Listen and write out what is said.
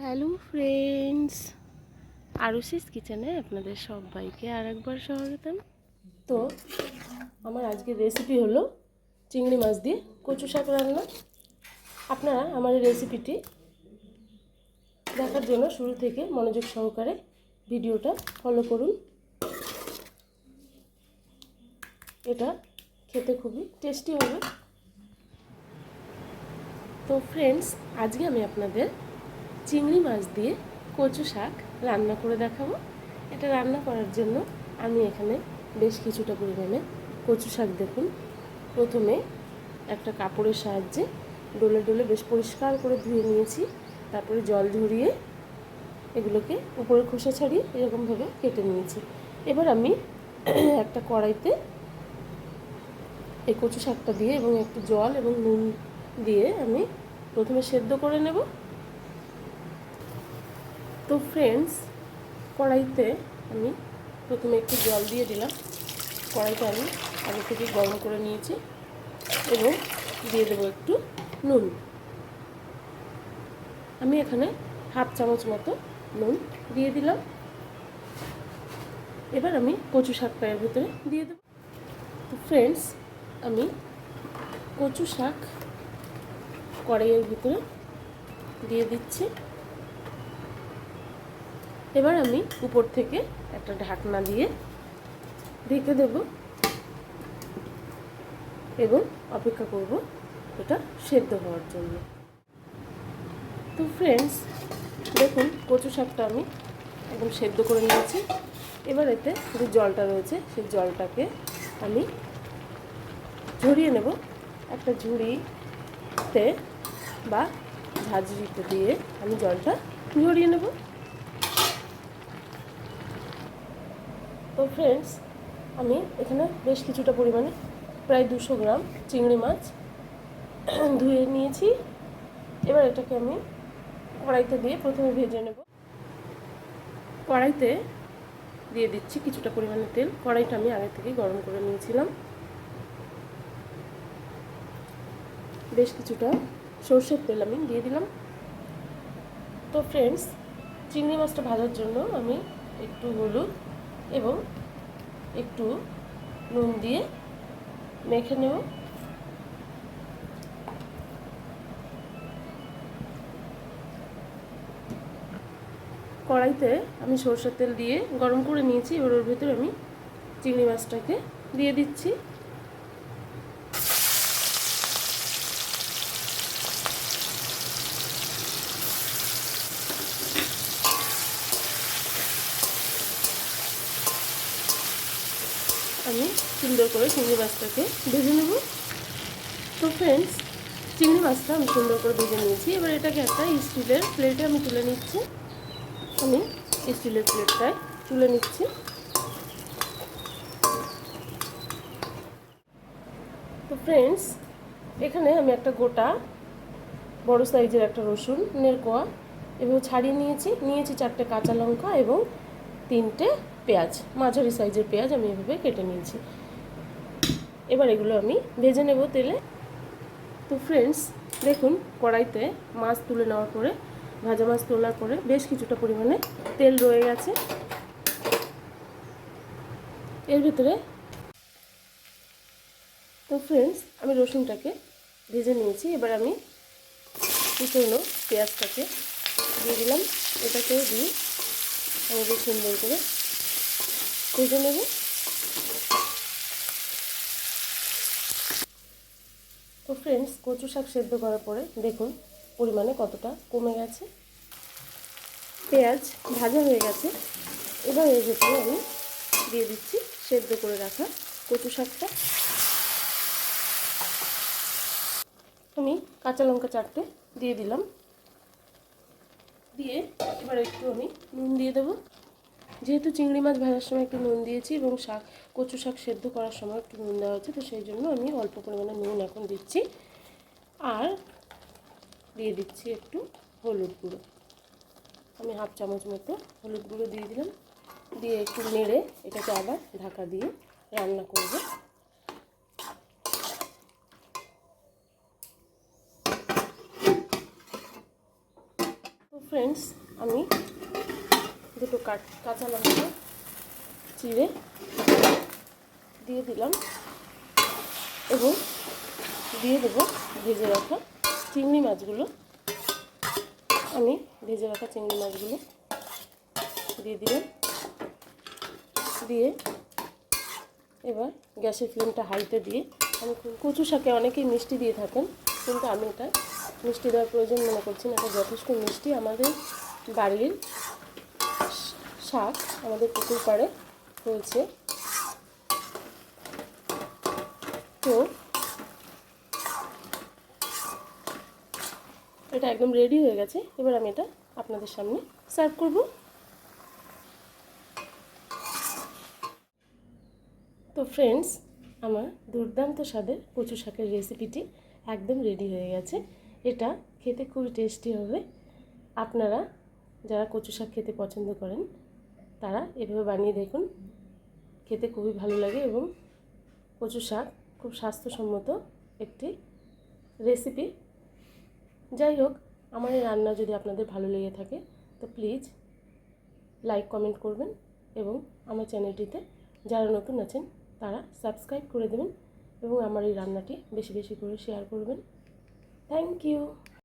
Hello friends, আরুষিস কিচেনে আপনাদের সবাইকে আরেকবার স্বাগতম। তো আমার আজকের রেসিপি হলো চিংড়ি মাছ দিয়ে কচু শাক রান্না। আপনারা আমার এই রেসিপিটি দেখার জন্য শুরু থেকে মনোযোগ সহকারে ভিডিওটা ফলো করুন। এটা খেতে খুবই টেস্টি হবে। তো ফ্রেন্ডস, আজকে আমি আপনাদের চিংড়ি মাছ দিয়ে কচু শাক রান্না করে দেখাবো। এটা রান্না করার জন্য আমি এখানে বেশ কিছুটা পরিমাণে কচু শাক, দেখুন, প্রথমে একটা কাপড়ের সাহায্যে ডলে ডলে বেশ পরিষ্কার করে ধুয়ে নিয়েছি। তারপরে জল ঝরিয়ে এগুলোকে উপরের খোসা ছাড়িয়ে এরকমভাবে কেটে নিয়েছি। এবার আমি একটা কড়াইতে এই কচু শাকটা দিয়ে এবং একটু জল এবং নুন দিয়ে আমি প্রথমে সেদ্ধ করে নেব। তো ফ্রেন্ডস, কড়াইতে আমি প্রথমে একটু জল দিয়ে দিলাম। কড়াইটা আমি আগে থেকে গরম করে নিয়েছি এবং দিয়ে দেবো একটু নুন। আমি এখানে হাফ চামচ মতো নুন দিয়ে দিলাম। এবার আমি কচু শাকটা এর ভিতরে দিয়ে দেবো। তো ফ্রেন্ডস, আমি কচু শাক কড়াইয়ের ভিতরে দিয়ে দিচ্ছি। এবার আমি উপর থেকে একটা ঢাকনা দিয়ে ঢেকে দেব এবং অপেক্ষা করব এটা সেদ্ধ হওয়ার জন্য। তো ফ্রেন্ডস, দেখুন কচু শাকটা আমি একদম সেদ্ধ করে নিয়েছি। এবার এতে যে জলটা রয়েছে সেই জলটাকে আমি ঝরিয়ে নেব। একটা ঝুড়িতে বা ঝাঁঝরিতে দিয়ে আমি জলটা ঝরিয়ে নেব। তো ফ্রেন্ডস, আমি এখানে বেশ কিছুটা পরিমাণে প্রায় 200 গ্রাম চিংড়ি মাছ ধুয়ে নিয়েছি। এবার এটাকে আমি কড়াইতে দিয়ে প্রথমে ভেজে নেব। কড়াইতে দিয়ে দিচ্ছি কিছুটা পরিমাণে তেল। কড়াইটা আমি আগে থেকে গরম করে নিয়েছিলাম। বেশ কিছুটা সরষের তেল আমি দিয়ে দিলাম। তো ফ্রেন্ডস, চিংড়ি মাছটা ভাজার জন্য আমি একটু হলুদ এবং একটু নুন দিয়ে মেখে নেব। কড়াইতে আমি সরষের তেল দিয়ে গরম করে নিয়েছি। এবার ওর ভেতরে আমি চিংড়ি মাছটাকে দিয়ে দিচ্ছি। আমি সুন্দর করে চিংড়ি মাছটাকে ভেজে নেব। তো ফ্রেন্ডস, চিংড়ি মাছটা আমি সুন্দর করে ভেজে নিয়েছি। এবার এটাকে একটা স্টিলের প্লেটে আমি তুলে নিচ্ছি। আমি স্টিলের প্লেটটায় তুলে নিচ্ছি। তো ফ্রেন্ডস, এখানে আমি একটা গোটা বড় সাইজের একটা রসুনের কোয়া এভাবে ছাড়িয়ে নিয়েছি 4টে কাঁচা লঙ্কা এবং 3টে পেঁয়াজ, মাঝারি সাইজের পেঁয়াজ আমি এভাবে কেটে নিয়েছি। এবার এগুলো আমি ভেজে নেব তেলে। তো ফ্রেন্ডস, দেখুন কড়াইতে মাছ তুলে নেওয়ার পরে, ভাজা মাছ তোলার পরে বেশ কিছুটা পরিমাণে তেল রয়ে গেছে। এর ভিতরে তো ফ্রেন্ডস, আমি রসুনটাকে ভেজে নিয়েছি। এবার আমি কুচনো পেঁয়াজটাকে দিয়ে দিলাম। এটাকেও দিয়ে আমি বেশ সুন্দর করে ভেজে নেব। তো ফ্রেন্ডস, কচু শাক সেদ্ধ করার পরে দেখুন পরিমাণে কতটা কমে গেছে। পেঁয়াজ ভাজা হয়ে গেছে। এবার এর ভেতরে আমি দিয়ে দিচ্ছি সেদ্ধ করে রাখা কচু শাকটা। আমি কাঁচা লঙ্কা 4টে দিয়ে দিলাম। দিয়ে এবার একটু আমি নুন দিয়ে দেবো। যেহেতু চিংড়ি মাছ ভাজার সময় একটু নুন দিয়েছি এবং কচু শাক সেদ্ধ করার সময় একটু নুন দেওয়া হচ্ছে, তো সেই জন্য আমি অল্প পরিমাণে নুন এখন দিচ্ছি। আর দিয়ে দিচ্ছি একটু হলুদ গুঁড়ো। আমি হাফ চামচ মতো হলুদ গুঁড়ো দিয়ে দিলাম। দিয়ে একটু নেড়ে এটাকে আবার ঢাকা দিয়ে রান্না করব। তো ফ্রেন্ডস, আমি দুটো কাঁচা লঙ্কা চিড়ে দিয়ে দিলাম এবং দিয়ে দেবো ভেজে রাখা চিংড়ি মাছগুলো। আমি ভেজে রাখা চিংড়ি মাছগুলো দিয়ে দিলাম। দিয়ে এবার গ্যাসের ফ্লেমটা হাইতে দিয়ে আমি কচু শাকে অনেকেই মিষ্টি দিয়ে থাকেন, কিন্তু আমি এটা মিষ্টি দেওয়ার প্রয়োজন মনে করছি না। এটা যথেষ্ট মিষ্টি, আমাদের বাড়ির শাক আমাদের পুকুর পাড়ে হয়েছে। তো এটা একদম রেডি হয়ে গেছে। এবার আমি এটা আপনাদের সামনে সার্ভ করব। তো ফ্রেন্ডস, আমার দুর্দান্ত স্বাদের কচু শাকের রেসিপিটি একদম রেডি হয়ে গেছে। এটা খেতে খুবই টেস্টি হবে। আপনারা যারা কচু শাক খেতে পছন্দ করেন তারা এভাবে বানিয়ে দেখুন, খেতে খুবই ভালো লাগে। এবং কচু শাক খুব স্বাস্থ্যসম্মত একটি রেসিপি। যাই হোক, আমার এই রান্না যদি আপনাদের ভালো লেগে থাকে তো প্লিজ লাইক কমেন্ট করবেন এবং আমার চ্যানেলটিতে যারা নতুন আছেন তারা সাবস্ক্রাইব করে দেবেন এবং আমার এই রান্নাটি বেশি বেশি করে শেয়ার করবেন। Thank you.